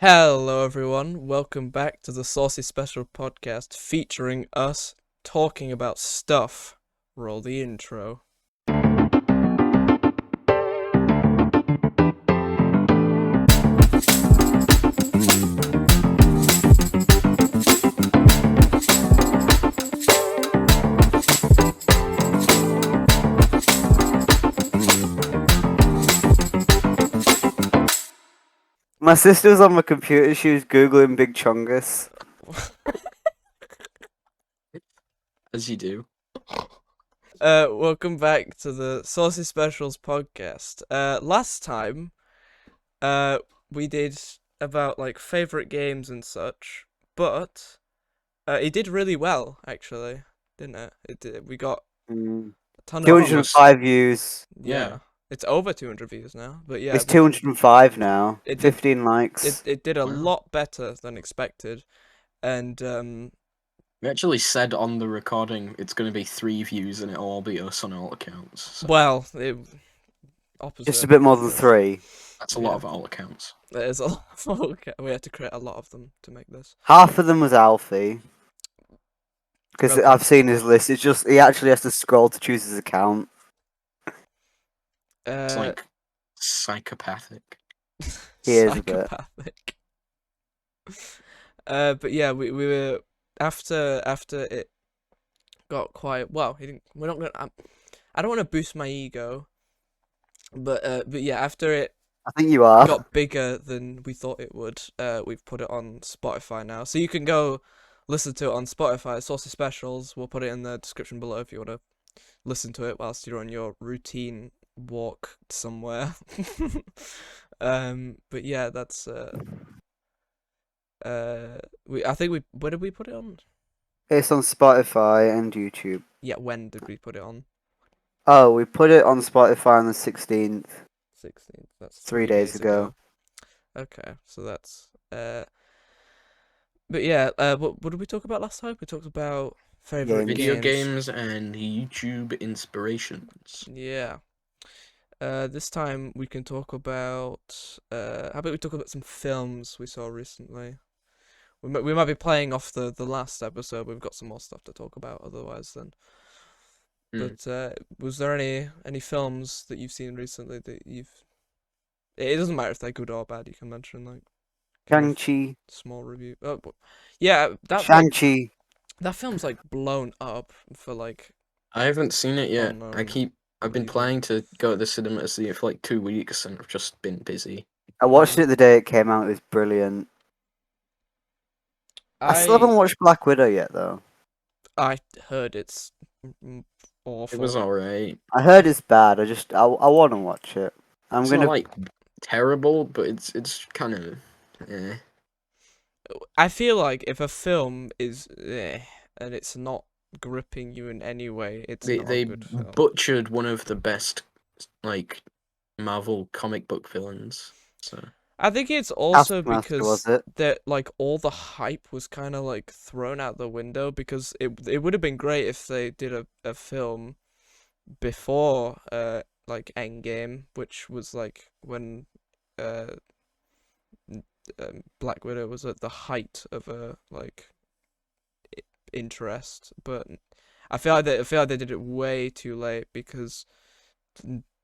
Hello, everyone. Welcome back to the Saucy Special podcast featuring us talking about stuff. Roll the intro. My sister was on my computer, she was Googling Big Chungus. As you do. Welcome back to the Saucy Specials podcast. Last time, we did about like favorite games and such, but it did really well actually, didn't it? We got a ton of 205 views. yeah. It's over 200 views now, but yeah, It's 205 now. It did- 15 likes. it did a Wow. lot better than expected, and We actually said on the recording it's going to be 3 views and it'll all be us on all accounts. So well, opposite. Just a bit more than 3. that's a lot of all accounts. There's a lot of we had to create a lot of them to make this. Half of them was Alfie. Because Okay. I've seen his list. It's just, he actually has to scroll to choose his account. It's like psychopathic. He is a bit. Psychopathic. But yeah, we were after it got quite well. We're not gonna. I don't want to boost my ego, but yeah, after it I think you are. got bigger than we thought it would, we've put it on Spotify now, so you can go listen to it on Spotify. Saucy Specials. We'll put it in the description below if you want to listen to it whilst you're on your routine walk somewhere. But yeah, that's I think where did we put it on? It's on Spotify and YouTube. Yeah, when did we put it on? Oh, we put it on Spotify on the 16th. 16th. That's 3 days ago. Okay, so that's but yeah, what did we talk about last time? We talked about favorite Video games. games and YouTube inspirations. Yeah. This time we can talk about how about we talk about some films we saw recently. We might be playing off the last episode. We've got some more stuff to talk about otherwise then. But was there any films that you've seen recently that you've? It doesn't matter if they're good or bad. You can mention like kind of Shang-Chi. small review. Oh, yeah, that Shang-Chi. that film's like blown up for like. I haven't seen it yet. no, I've been either. planning to go to the cinema to see it for like 2 weeks and I've just been busy. I watched it the day it came out. It was brilliant. I still haven't watched Black Widow yet, though. I heard it's awful. It was alright. I heard it's bad. I want to watch it. It's not like terrible, but it's kind of I feel like if a film is and it's not gripping you in any way, it's not they a good film. butchered one of the best like Marvel comic book villains. So I think it's also Taskmaster, because was it? that like all the hype was kind of like thrown out the window because it would have been great if they did a film before like Endgame, which was like when Black Widow was at the height of a like interest, but I feel like they did it way too late because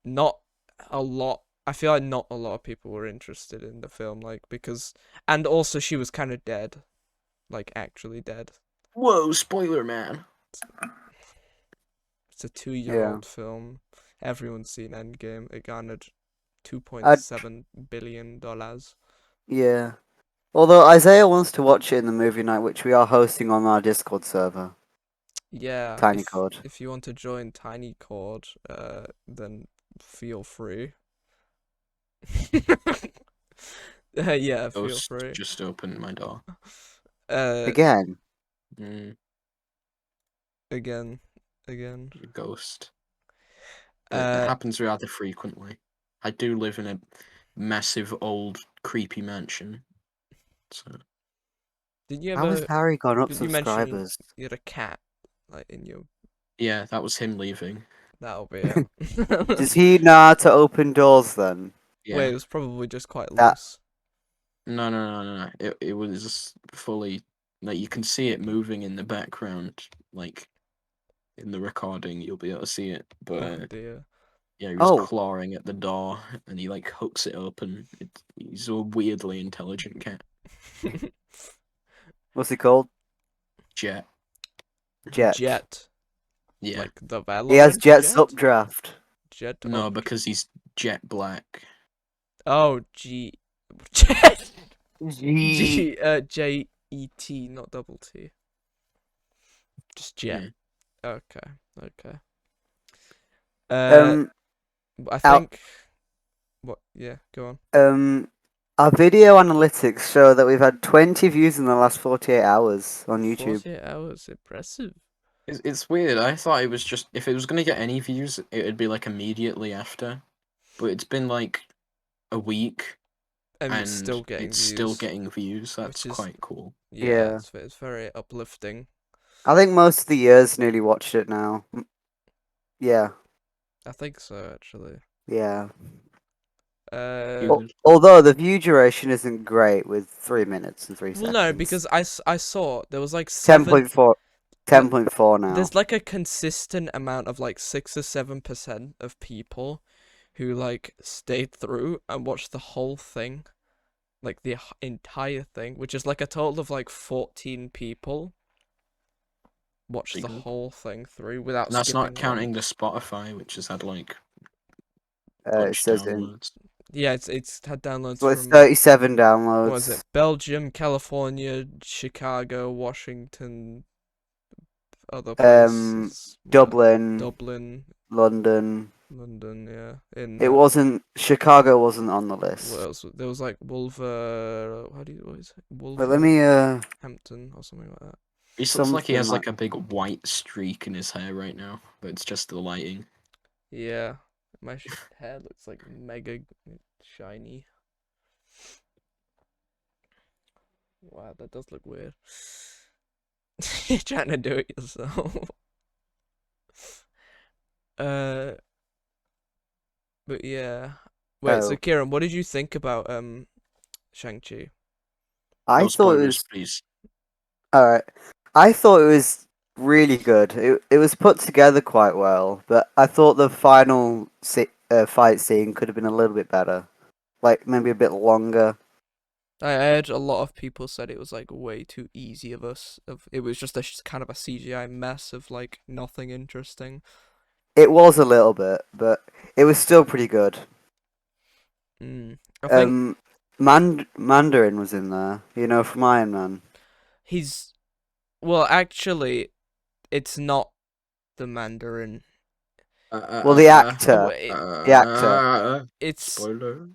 not a lot. I feel like not a lot of people were interested in the film, like and also she was kind of dead, like actually dead. whoa, spoiler man! It's a 2-year-old film. Everyone's seen Endgame. It garnered $2.7 billion. Yeah. Although Isaiah wants to watch it in the movie night, which we are hosting on our Discord server. Yeah. Tiny Cord. If you want to join Tiny Cord, then feel free. Yeah, feel Ghost free. just opened my door. Again. Again. Ghost. It happens rather frequently. I do live in a massive old creepy mansion. So Did you How has ever? Harry gone up Did you mention subscribers? you had a cat, like in your? yeah, that was him leaving. That'll be it. Does he know how to open doors then? Yeah. Wait, it was probably just quite That- loose. No. It was fully like you can see it moving in the background, like in the recording. You'll be able to see it, but Oh dear. yeah, he was Oh, clawing at the door, and he like hooks it open. He's a weirdly intelligent cat. what's he called? Jet. Jet. Jet, Yeah. like the He has Valorant Jet's jet. updraft. Jet. No, because he's jet black. Oh, Jet. G. Jet, not double T. Just Jet. Yeah. Okay. Okay. Uh, Um, I out. think. What? Yeah. Go on. Our video analytics show that we've had 20 views in the last 48 hours on YouTube. 48 hours. Impressive. It's weird. I thought it was just if it was gonna get any views, it'd be like immediately after. But it's been like a week, And it's and still getting it's still views, getting views. That's which is quite cool. yeah. Yeah. It's very uplifting. I think most of the years nearly watched it now. Yeah, I think so actually. yeah. Uh. Good. Although the view duration isn't great with 3 minutes and 3 Well, no, seconds. because I saw there was like 10.4, no, 10.4 now. there's like a consistent amount of like 6 or 7% of people who like stayed through and watched the whole thing, like the entire thing, which is like a total of like 14 people watched Pretty the good. whole thing through without And that's not skipping one. counting the Spotify, which has had like a It bunch says in. downloads. Yeah, it's had downloads So it's from 37 what is it? downloads. Belgium, California, Chicago, Washington, other Um, places. Dublin, Dublin, London. London, yeah. In It wasn't. Chicago wasn't on the what list. else? There was like what is it? But let me. Wolverhampton or something like that. He looks like he Something has like. like a big white streak in his hair right now, but it's just the lighting. Yeah, my hair looks like mega shiny. Wow, that does look weird. You're trying to do it yourself. uh, but yeah. Wait, so Oh, Kieran, what did you think about Shang-Chi? I No thought it spoilers, was. please. Alright. I thought it was really good. It was put together quite well, but I thought the final fight scene could have been a little bit better. Like, maybe a bit longer. I heard a lot of people said it was like way too easy of us. It was just a kind of a CGI mess of like nothing interesting. It was a little bit, but it was still pretty good. I think Mandarin was in there, from Iron Man. he's well, actually, it's not the Mandarin. Well, the actor. It's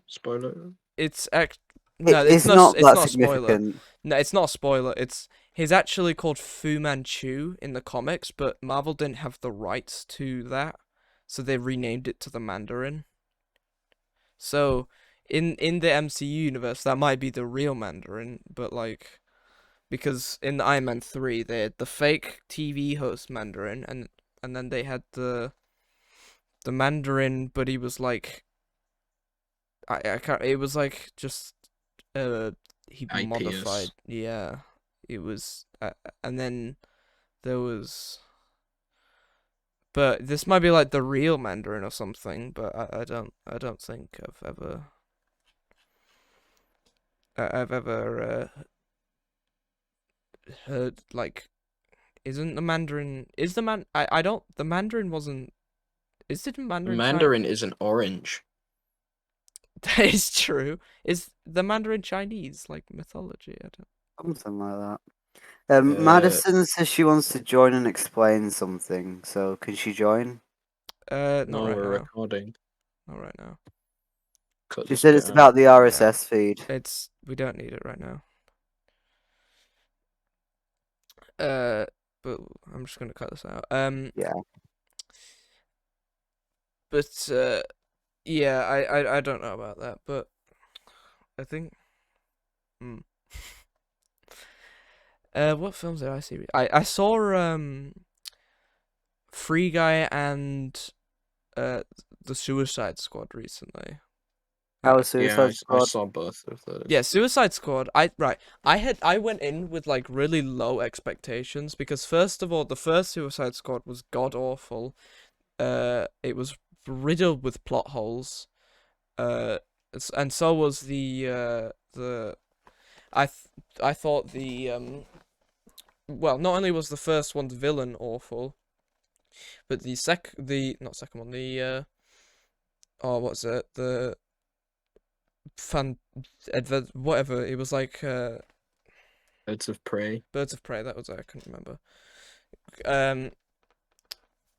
Spoiler. act. No, It's not It's that not a spoiler. significant. No, it's not a spoiler. He's actually called Fu Manchu in the comics, but Marvel didn't have the rights to that, so they renamed it to the Mandarin. So in the MCU universe, that might be the real Mandarin, but like because in the Iron Man 3, they had the fake TV host Mandarin, and then they had the Mandarin, but he was like I can't. It was like just he modified. IPS. Yeah, it was, and then there was. But this might be like the real Mandarin or something. But I don't think I've ever heard like. Isn't the Mandarin? Is the man? I don't. The Mandarin wasn't. Is it Mandarin Chinese? Mandarin isn't orange. That is true. Is the Mandarin Chinese like mythology? I don't. Something like that. Uh, Madison says she wants to join and explain something, so can she join? Not no, right we're now. recording. Not right now. Cut She this said bit it's out. about the Yeah. RSS feed. We don't need it right now. But I'm just gonna cut this out. Yeah. But yeah, I don't know about that, but I think. Hmm. What films did I see? I saw Free Guy and the Suicide Squad recently. How Right. was Yeah, Suicide I Squad? saw both of Yeah, those. Suicide Squad. I went in with like really low expectations because first of all, the first Suicide Squad was god awful. It was riddled with plot holes. And so was the I th- I thought not only was the first one's villain awful, but the not second one, what's it? The fan whatever. It was like Birds of Prey. Birds of Prey, that was it, I couldn't remember. Um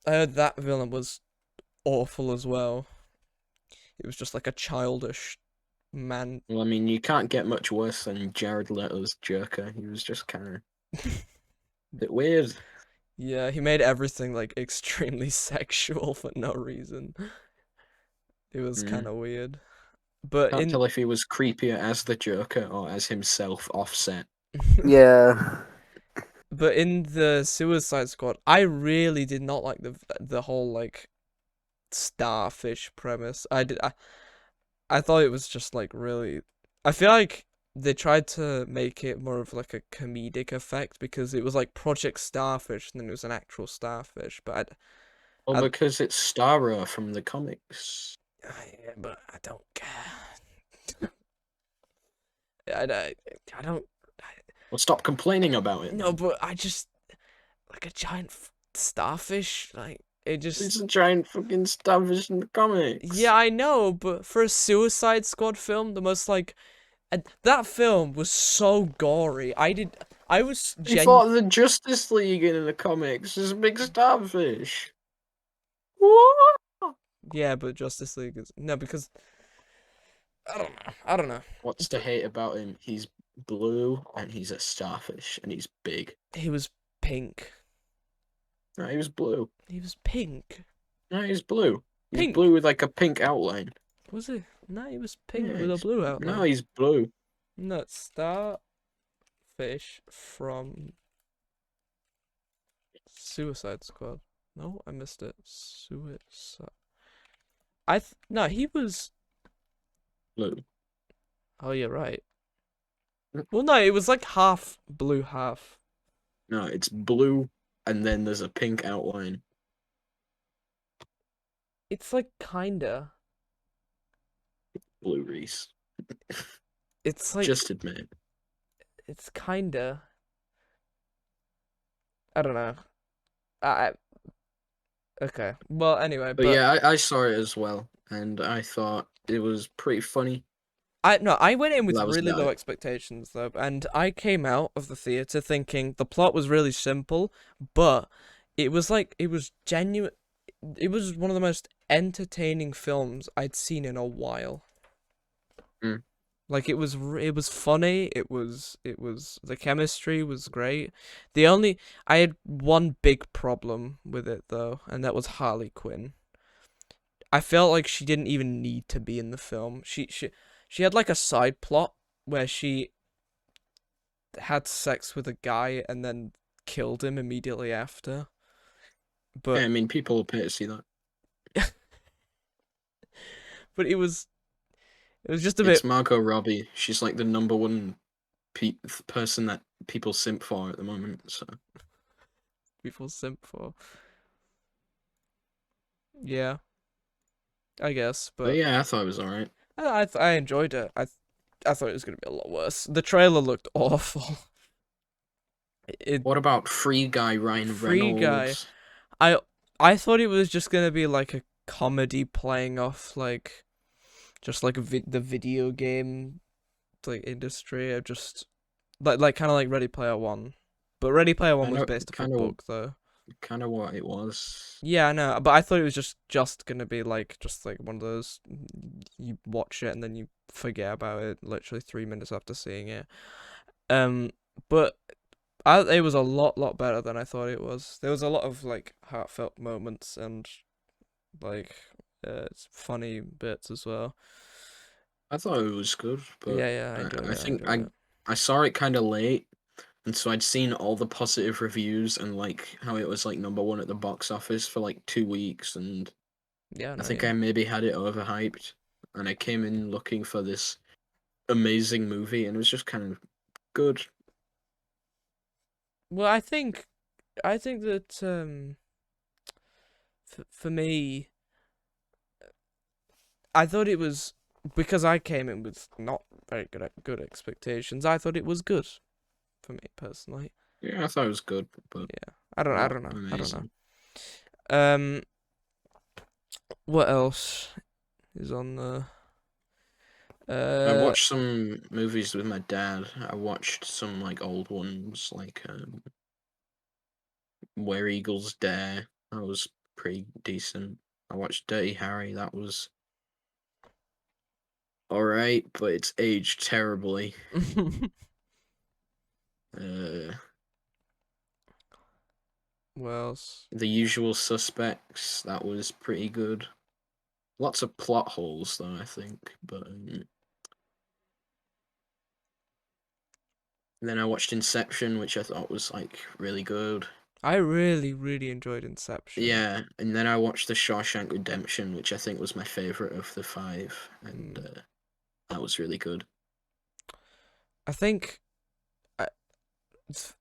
I heard that villain was awful as well. It was just like a childish man. Well, I mean, you can't get much worse than Jared Leto's Joker. He was just kind of a bit weird. Yeah, he made everything like extremely sexual for no reason. It was kind Mm. of weird. But Can't in tell if he was creepier as the Joker or as himself offset. Yeah. but in the Suicide Squad, I really did not like the whole like starfish premise. I thought it was just like really. I feel like they tried to make it more of like a comedic effect because it was like Project Starfish and then it was an actual starfish. But Well, I because it's Starro from the comics. yeah, but I don't care. I don't. Well, stop complaining about it No, then. but I just like a giant starfish. Like it just. It's a giant fucking starfish in the comics. Yeah, I know, but for a Suicide Squad film, the most like that film was so gory. I was He fought the Justice League in the comics. There's a big starfish. What? Yeah, but Justice League is no because I don't know. I don't know. What's to hate about him? He's blue and he's a starfish and he's big. He was pink. No, he was blue. He was pink. No, he's blue. He's Pink. blue with like a pink outline. Was he? No, he was pink Yeah, with a blue no, outline. he's blue. No, starfish from Suicide Squad. No, I missed it. Suicide. No, he was. Blue. Oh, you're right. Well, no, it was like half blue, half. No, it's blue and then there's a pink outline. It's like kinda. Blue Reese. It's like Just admit it. it's kinda. I don't know. I okay. Well, anyway, But but yeah, I saw it as well, and I thought it was pretty funny. I went in with That was really about low it. expectations though, and I came out of the theater thinking the plot was really simple, but it was like it was genuine. It was one of the most entertaining films I'd seen in a while. Mm. Like it was funny. It was the chemistry was great. The only I had one big problem with it though, and that was Harley Quinn. I felt like she didn't even need to be in the film. She had like a side plot where she had sex with a guy and then killed him immediately after. Yeah, But I mean, people will pay to see that. but it was just a It's bit Margot Robbie. She's like the number one person that people simp for at the moment. So people simp for. Yeah, I guess, but but yeah, I thought it was alright. I enjoyed it. I thought it was gonna be a lot worse. The trailer looked awful. It What about Free Guy Ryan Free Guy. Reynolds? I I thought it was just gonna be like a comedy playing off like just like the video game like industry of just like kind of like Ready Player One, but Ready Player One I was know, based off a book though. kind of what it was. Yeah, I know, but I thought it was just gonna be like just like one of those you watch it and then you forget about it literally 3 minutes after seeing it. Um, but it was a lot better than I thought it was. There was a lot of like heartfelt moments and like funny bits as well. I thought it was good, but Yeah, I enjoyed I it. I think enjoyed it. I saw it kind of late, and so I'd seen all the positive reviews and like how it was like number one at the box office for like 2 weeks, and Yeah, I no, think yeah. I maybe had it overhyped. and I came in looking for this amazing movie, and it was just kind of good. Well, I think that for me, I thought it was because I came in with not very good expectations. I thought it was good for me personally. Yeah, I thought it was good, but Yeah, I don't not know. I don't know. amazing. Um, what else is on the? I watched some movies with my dad. I watched some like old ones, like Where Eagles Dare. That was pretty decent. I watched Dirty Harry. That was alright, but it's aged terribly. Uh, What else? The Usual Suspects. That was pretty good. Lots of plot holes, though, I think. But then I watched Inception, which I thought was like really good. I really, really enjoyed Inception. Yeah, and then I watched The Shawshank Redemption, which I think was my favorite of the five, and Mm. that was really good. I think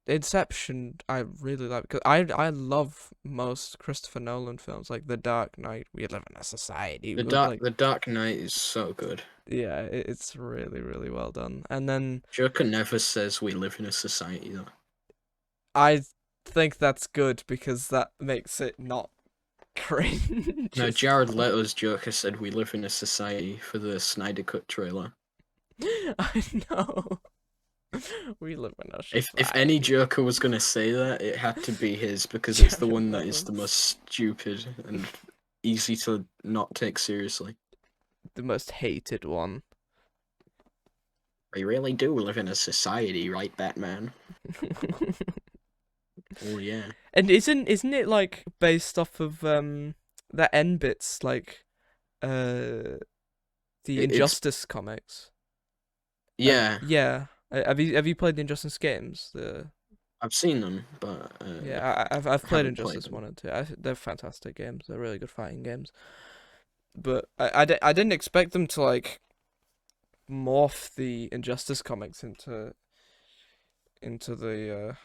Inception I really like because I love most Christopher Nolan films like The Dark Knight. We live in a society with like The Dark Knight is so good. yeah, it's really really well done. And then Joker never says we live in a society, though. I think that's good because that makes it not cringe. No, Jared Leto's Joker said we live in a society for the Snyder Cut trailer. I know. We live in a If any society. Joker was gonna say that, it had to be his because it's the Jared one that is the Leto's most stupid and easy to not take seriously. the most hated one. We really do live in a society, right, Batman? Oh yeah. And isn't it like based off of that end bits like the It's Injustice comics? yeah. Yeah. Have you played the Injustice games? I've seen them, but Yeah, I've I played haven't played Injustice them. 1 and 2. They're fantastic games. They're really good fighting games. But I didn't expect them to like morph the Injustice comics into the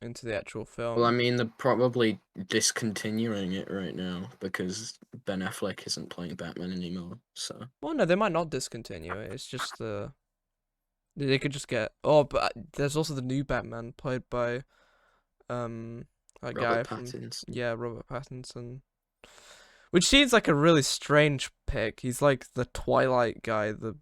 into the actual Well, I film. mean, they're probably discontinuing it right now because Ben Affleck isn't playing Batman anymore. So Well, no, they might not discontinue it. It's just they could just get. Oh, but there's also the new Batman played by um that guy Robert from Pattinson. yeah Robert Pattinson, which seems like a really strange pick. He's like the Twilight guy, the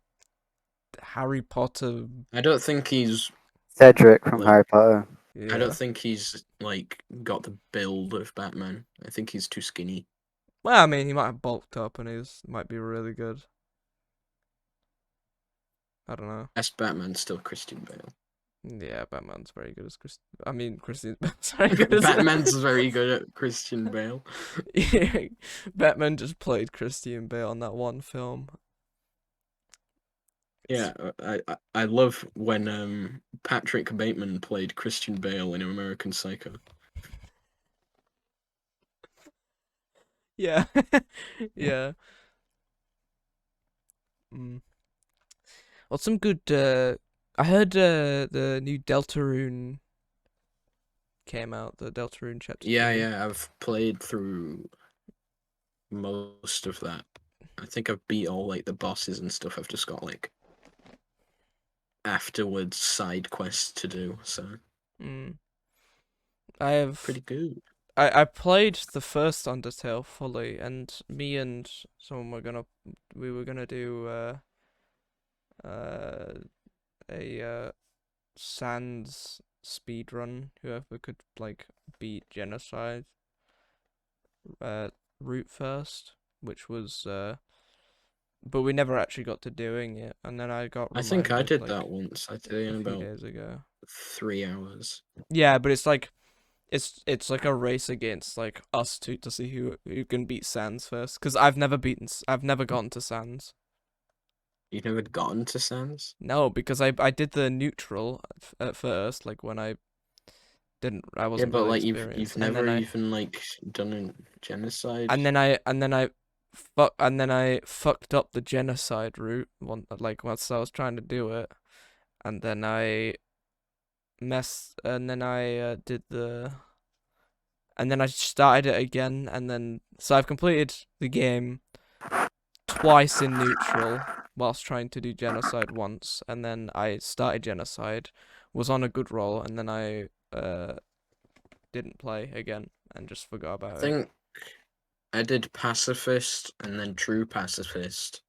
Harry Potter. I don't think he's Cedric from like Harry Potter. I don't Yeah. think he's like got the build of Batman. I think he's too skinny. Well, I mean, he might have bulked up and might be really good. I don't know. Best Batman's still Christian Bale. Yeah, Batman's very good as Chris. I mean, Christian. Very good as Batman's very good at Christian Bale. Yeah, Batman just played Christian Bale on that one film. Yeah, I love when Patrick Bateman played Christian Bale in American Psycho. Yeah, yeah. Mm. Well, some good. I heard the new Deltarune came out. The Deltarune Chapter Yeah, 2. yeah, I've played through most of that. I think I've beat all like the bosses and stuff. I've just got like afterwards side quests to do, so Mm. I have. pretty good. I played the first Undertale fully, and me and someone we were gonna do uh a Sans speed run. Whoever could like beat Genocide uh route first, which was but we never actually got to doing it, and then I got I think I reminded did that like once. I did it a in few about days ago. 3 hours. Yeah, but it's like it's like a race against like us two to see who can beat Sans first. Because I've never gotten to Sans. You've never gotten to Sans? No, because I did the neutral at first, like when I Yeah, wasn't but really like experienced, you've never even like done a genocide. and then I and then I fucked up the genocide route once I was trying to do it, and then I did and then I started it again, and then so I've completed the game twice in neutral whilst trying to do genocide once, and then I started genocide, was on a good roll, and then I didn't play again and just forgot I about it. think I did pacifist and then true pacifist,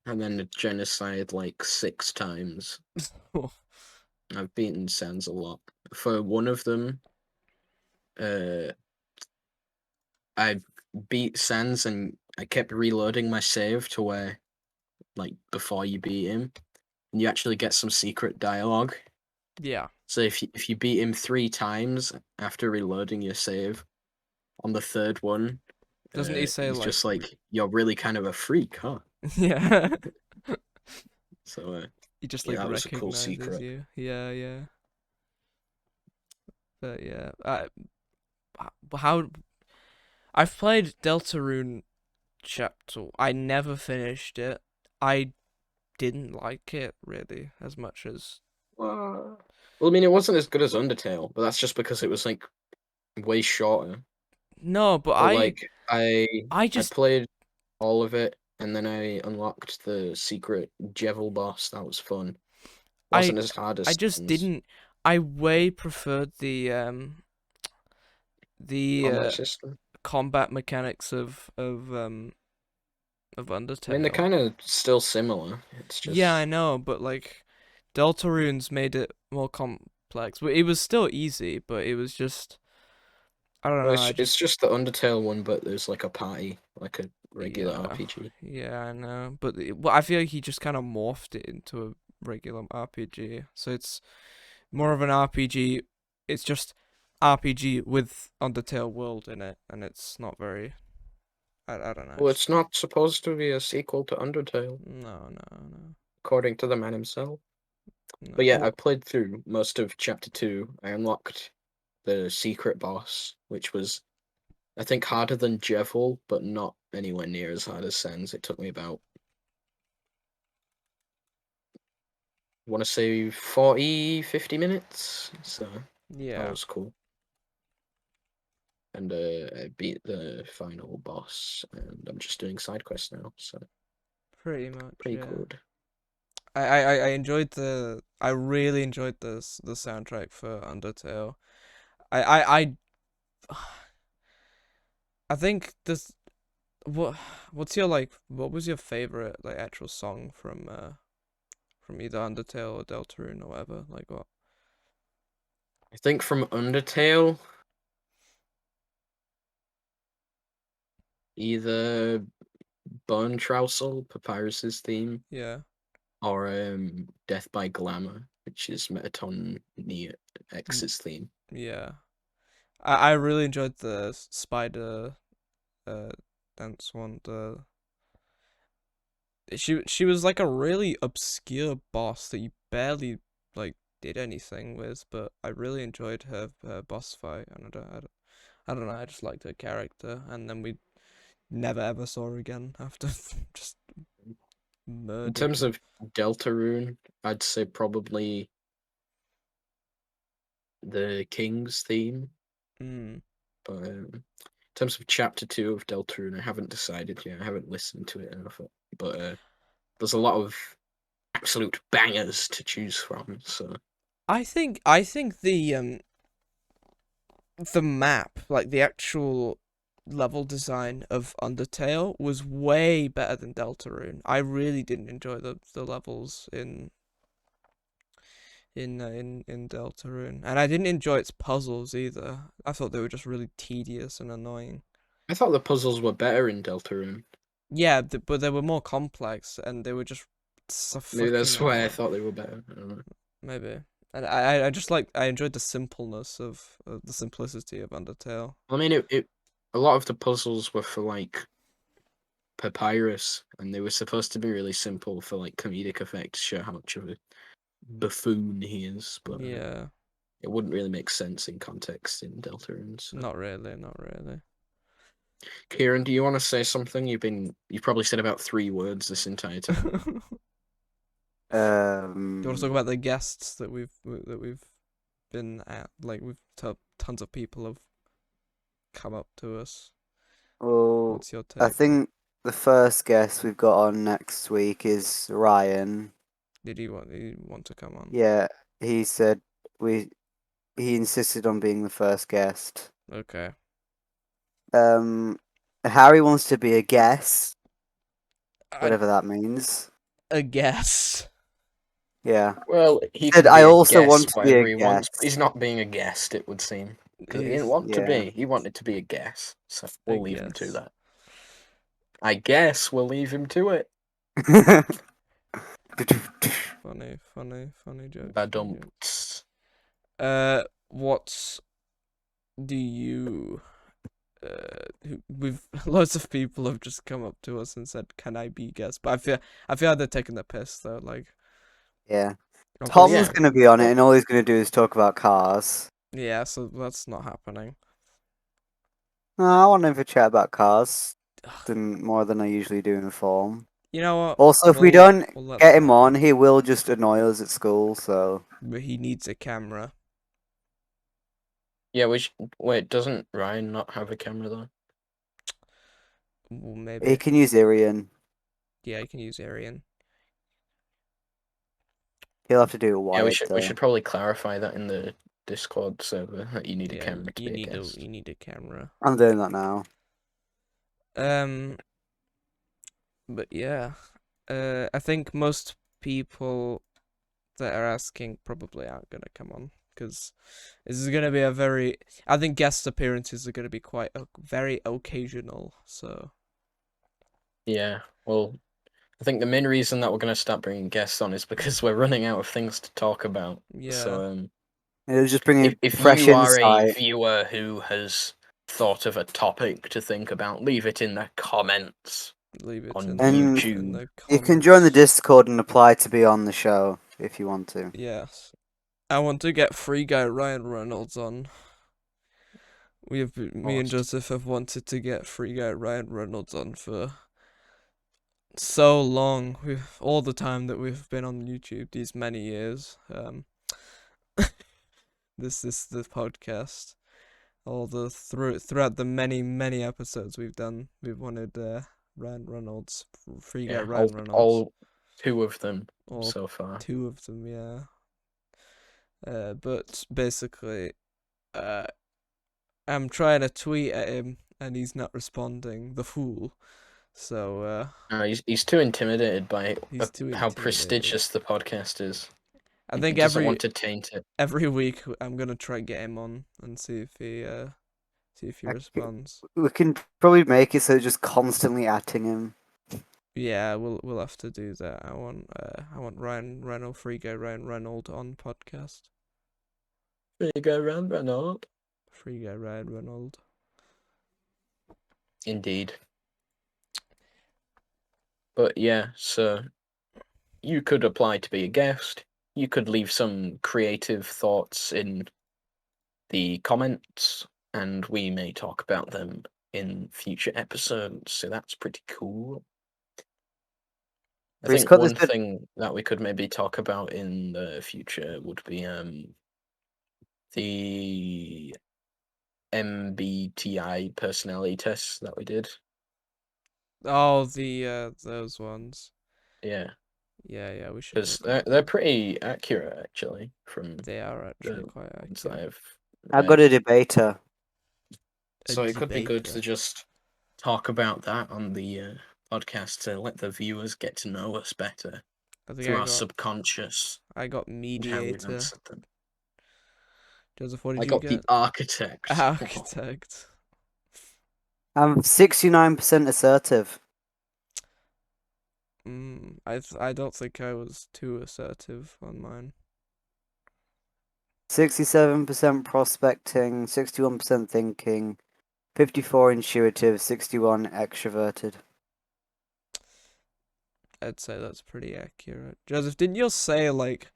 and then the genocide like 6 times. I've beaten Sans a lot. For one of them, uh, I beat Sans and I kept reloading my save to where, like, before you beat him, and you actually get some secret dialogue. Yeah. So if you beat him 3 times after reloading your save, on the third one, Doesn't he say he's like just like, "You're really kind of a freak, huh?" yeah. So He just yeah, like that was a cool recognizes secret. you. Yeah, yeah. But yeah, how I've played Deltarune Chapter. I never finished it. I didn't like it really as much as Well, I mean, it wasn't as good as Undertale, but that's just because it was like way shorter. no, but But I like I I just played all of it, and then I unlocked the secret Jevil boss. That was fun. I Wasn't as hard I as just Sans. didn't. I way preferred the Combat system. combat mechanics of I mean, they're Undertale. kind of still similar. It's Yeah, I just know, but like Deltarunes made it more complex. But it was still easy, but it was just I don't well, know. it's I it's just just the Undertale one, but there's like a party, like a regular yeah, RPG. yeah, I know. But well, I feel like he just kind of morphed it into a regular RPG. So it's more of an RPG. It's just RPG with Undertale world in it, and it's not very. I don't know. Well, it's not supposed to be a sequel to Undertale, No, no, no, according to the man himself. no. But yeah, I Well, played through most of Chapter 2. I unlocked the secret boss, which was, I think, harder than Jevil, but not anywhere near as hard as Sans. It took me about, I want to say 40, 50 minutes. So that yeah, was cool. And I beat the final boss, and I'm just doing side quests now. So pretty much, pretty yeah. good. I enjoyed I really enjoyed the soundtrack for Undertale. I I think this what what's your like what was your favorite like actual song from either Undertale or Deltarune or whatever? Like what? I think from Undertale, either Bone Trousel, Papyrus's theme, Yeah. or Death by Glamour, which is Metaton Neo Y- X's theme. yeah. I really enjoyed the spider uh dance one. The she was like a really obscure boss that you barely like did anything with, but I really enjoyed her boss fight, and I don't know, I just liked her character, and then we never ever saw her again after just In murdered. terms of Deltarune, I'd say probably the King's theme. Mm, But in terms of Chapter 2 of Deltarune, I haven't decided yet. I haven't listened to it enough. But there's a lot of absolute bangers to choose from. So I think the map, like the actual level design of Undertale was way better than Deltarune. I really didn't enjoy the levels in Deltarune, and I didn't enjoy its puzzles either. I thought they were just really tedious and annoying. I thought the puzzles were better in Deltarune. Yeah, but they were more complex, and they were just so Maybe fucking that's why I annoying. thought they were better. I don't know. Maybe. And I just I enjoyed the simpleness of the simplicity of Undertale. I mean, a lot of the puzzles were for like Papyrus, and they were supposed to be really simple for like comedic effect to show how much of a buffoon he is, but Yeah, it wouldn't really make sense in context in Deltarune. So not really, not really. Kieran, do you want to say something? You've probably said about 3 words this entire Do time. you want to talk about the guests that we've been at? Like tons of people have come up to us. Well, What's your I take? think the first guest we've got on next week is Ryan. Did he want to come on? Yeah, he said we. He insisted on being the first guest. Okay. Um, Harry wants to be a guest, I whatever that means. a guess. Yeah. Well, he Said can I be a also want guest, to be a whatever he wants, but guest. he's not being a guest, it would seem. Because he didn't He's want to Yeah. be. He wanted to be a guest. So a we'll leave him to guess. that. I guess we'll leave him to it. Funny jokes. Funny Badum. jokes. What do you? We've loads of people have just come up to us and said, "Can I be guest?" But I feel like they're taking the piss though. Like, Yeah. Tom's obviously, yeah. gonna be on it, Well, and all he's gonna do is talk about cars. yeah. So that's not happening. No, I want him to chat about cars Ugh, more than I usually do in form. you know what? Also, if we We'll don't let get that him on, happen. he will just annoy us at school. So But he needs a camera. yeah, wait, doesn't Ryan not have a camera though? Well, he maybe. can use Irian. Yeah, you can use Arian. He'll have to do it Yeah, we wired should we though. should probably clarify that in the Discord server that you need a Yeah, camera to be a guest. you need a camera. I'm doing that now. Um, but yeah, I think most people that are asking probably aren't gonna come on because this is gonna be a very. I think guest appearances are gonna be quite very occasional. So Yeah, well, I think the main reason that we're going to start bringing guests on is because we're running out of things to talk about. yeah, So, It'll just bring in if fresh you are a insight. viewer who has thought of a topic to think about, leave it in the comments leave it on And in YouTube. the you can join the comments. Discord and apply to be on the show if you want to. Yes, I want to get Free Guy Ryan Reynolds on. Me and Awesome. Joseph have wanted to get Free Guy Ryan Reynolds on for so long. We've all the time that we've been on YouTube these many years. This is the podcast. All the throughout the many episodes we've done, we've wanted Ryan Reynolds, Free Guy Yeah, Ryan Reynolds, all 2 of them or so far. 2 of them, yeah. But basically, uh, I'm trying to tweet at him and he's not responding. The fool. So He's too intimidated by he's too how intimidated. prestigious the podcast is. I He think doesn't want to taint it. every week I'm gonna try get him on and see if he I c- responds. We can probably make it so it's just constantly atting him. Yeah, we'll have to do that. I want Ryan Reynolds, Free Guy Ryan Reynolds on podcast. There you go, Reynolds. Free Guy Ryan Reynolds. Indeed. But yeah, so you could apply to be a guest. You could leave some creative thoughts in the comments, and we may talk about them in future episodes. So that's pretty cool. I Reese, think cut this one bit. thing that we could maybe talk about in the future would be the MBTI personality tests that we did. Oh, those ones. Yeah, Yeah, we should because talk about they're them. pretty accurate actually from They are actually the quite ones that accurate. I've I got read. a debater. A So it could be good to debater. just talk about that on the podcast to let the viewers get to know us better I think through our subconscious I got and how we mediator. answer them. Joseph, what I did you got the get? architect. Architect. I'm 69% assertive. I don't think I was too assertive on mine. 67% prospecting, 61% thinking, 54 intuitive, 61 extroverted. I'd say that's pretty accurate. Joseph, didn't you say like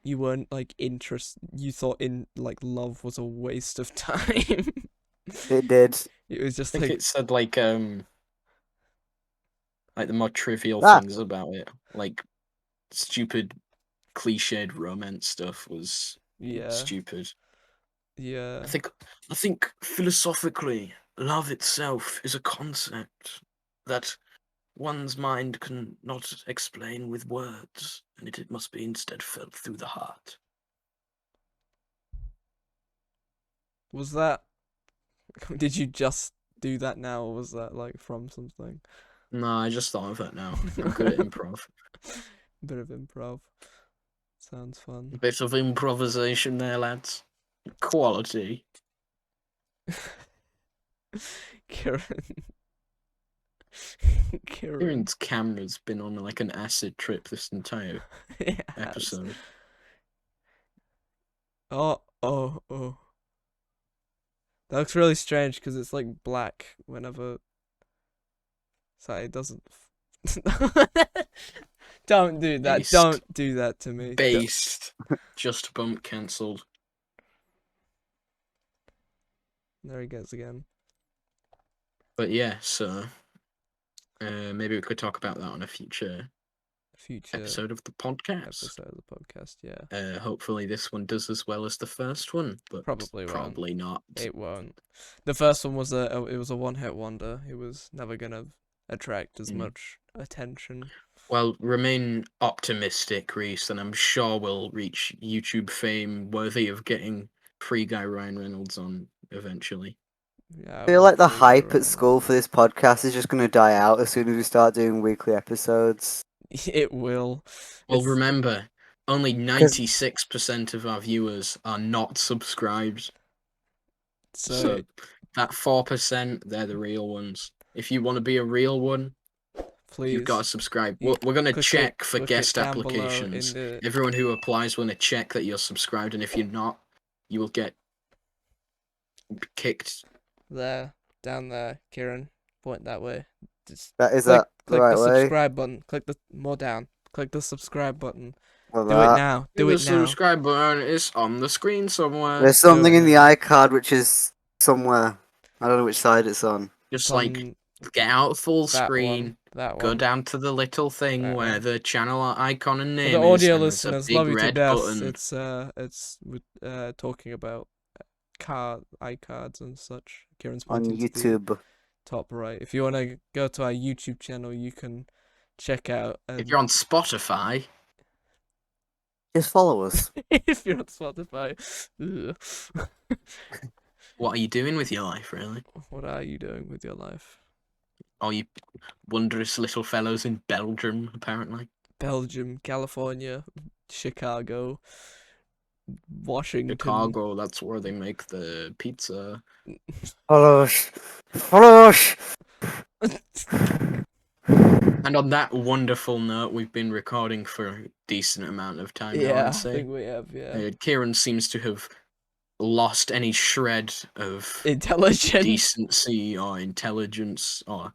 you weren't like you thought in like love was a waste of time? It did. It was just I think like, it said like the more trivial Ah, things about it, like stupid cliched romance stuff was yeah, stupid. yeah. I think philosophically, love itself is a concept that one's mind can not explain with words, and it must be instead felt through the heart. Was that? Did you just do that now, or was that like from something? No, I just thought of it now. I'm good at improv. Bit of improv. Sounds fun. Bit of improvisation there, lads. Quality. Kieran. Kieran. Kieran's camera's been on like an acid trip this entire It has. episode. Oh, oh, oh. That looks really strange because it's like black whenever. So it doesn't. Don't do that. Based. Don't do that to me. Based. Just bump cancelled. There he goes again. But yeah, so maybe we could talk about that on a future Future episode of the podcast. episode of the podcast, yeah. Hopefully this one does as well as the first one, but Probably won't. probably not. It won't. The first one was it was a one-hit wonder. It was never gonna attract as much attention. Well, remain optimistic, Reese, and I'm sure we'll reach YouTube fame worthy of getting pre-Guy Ryan Reynolds on eventually. Yeah, I feel like the hopefully we're hype at right. school for this podcast is just going to die out as soon as we start doing weekly episodes. It will. Well, It's- remember, only 96% of our viewers are not subscribed. So that 4%, they're the real ones. If you want to be a real one, please, you've got to subscribe. You We're going to click check it- for click it guest down below applications. in the- Everyone who applies, we're going to check that you're subscribed, and if you're not, you will get kicked. there, down there, Kieran. Point that way. Just That is click the right the way. subscribe button. Click the more down. Click the subscribe button. Well, Do it now. Do The it now. subscribe button is on the screen somewhere. There's something it in the now. iCard which is somewhere. I don't know which side it's on. Just It's like on get out full that screen. one. That Go one. down to the little thing That where one. the channel icon and For name the is, audio and there's a listeners, big love you to red death. button. It's talking about iCards and such. Kieran's On pointing to the YouTube. top right. If you want to go to our YouTube channel, you can check out. If you're on Spotify, Just follow us. If you're on Spotify. Ugh. what are you doing with your life, really? What are you doing with your life? All you wondrous little fellows in Belgium, apparently. Belgium, California, Chicago, Washington. Chicago, that's where they make the pizza. Follow us. Follow us. And on that wonderful note, we've been recording for a decent amount of time now, Yeah, I'd I say. think we have, yeah. Kieran seems to have lost any shred of Intelligent. decency or intelligence or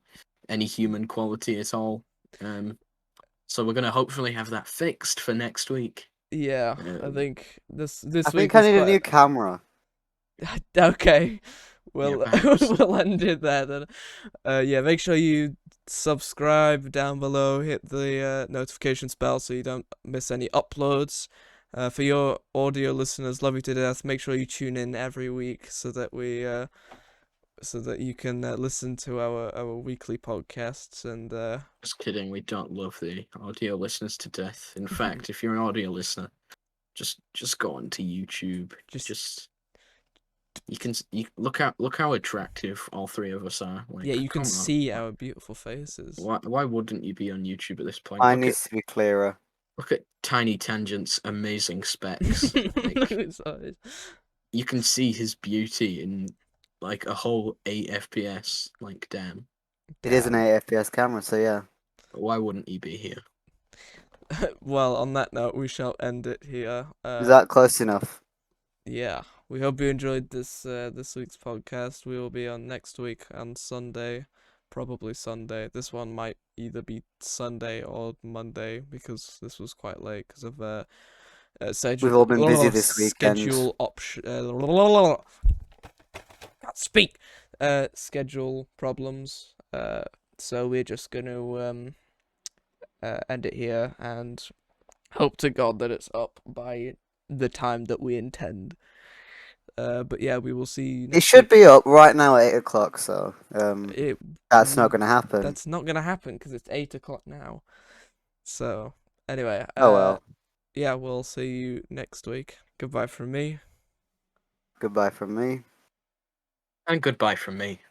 any human quality at all. So we're gonna hopefully have that fixed for next week. Yeah, I think this I week think I was need a quite- new camera. Okay, we'll perhaps. we'll end it there then. Yeah, make sure you subscribe down below, hit the notifications bell so you don't miss any uploads. For your audio listeners, love you to death. Make sure you tune in every week so that so that you can listen to our weekly podcasts and Just kidding, we don't love the audio listeners to death. In fact, if you're an audio listener, just go onto YouTube. Just You look how attractive all three of us are. Like, yeah, you can come on. see our beautiful faces. Why wouldn't you be on YouTube at this point? Mine needs to be clearer. Look at Tiny Tangent's amazing specs. Like, Sorry. you can see his beauty in like a whole 8 FPS. Like, damn. It is an Damn. 8 FPS camera, so yeah. Why wouldn't he be here? Well, on that note, we shall end it here. Is that close enough? Yeah, we hope you enjoyed this week's podcast. We will be on next week on Sunday, probably Sunday. This one might either be Sunday or Monday because this was quite late because of We've all been busy this weekend. schedule option. speak. Schedule problems. So we're just gonna end it here and hope to God that it's up by the time that we intend. But yeah, we will see you It next should week. be up right now at 8 o'clock, so It that's not gonna happen. That's not gonna happen because it's 8 o'clock now. So anyway, Oh well. yeah, we'll see you next week. Goodbye from me. Goodbye from me. And goodbye from me.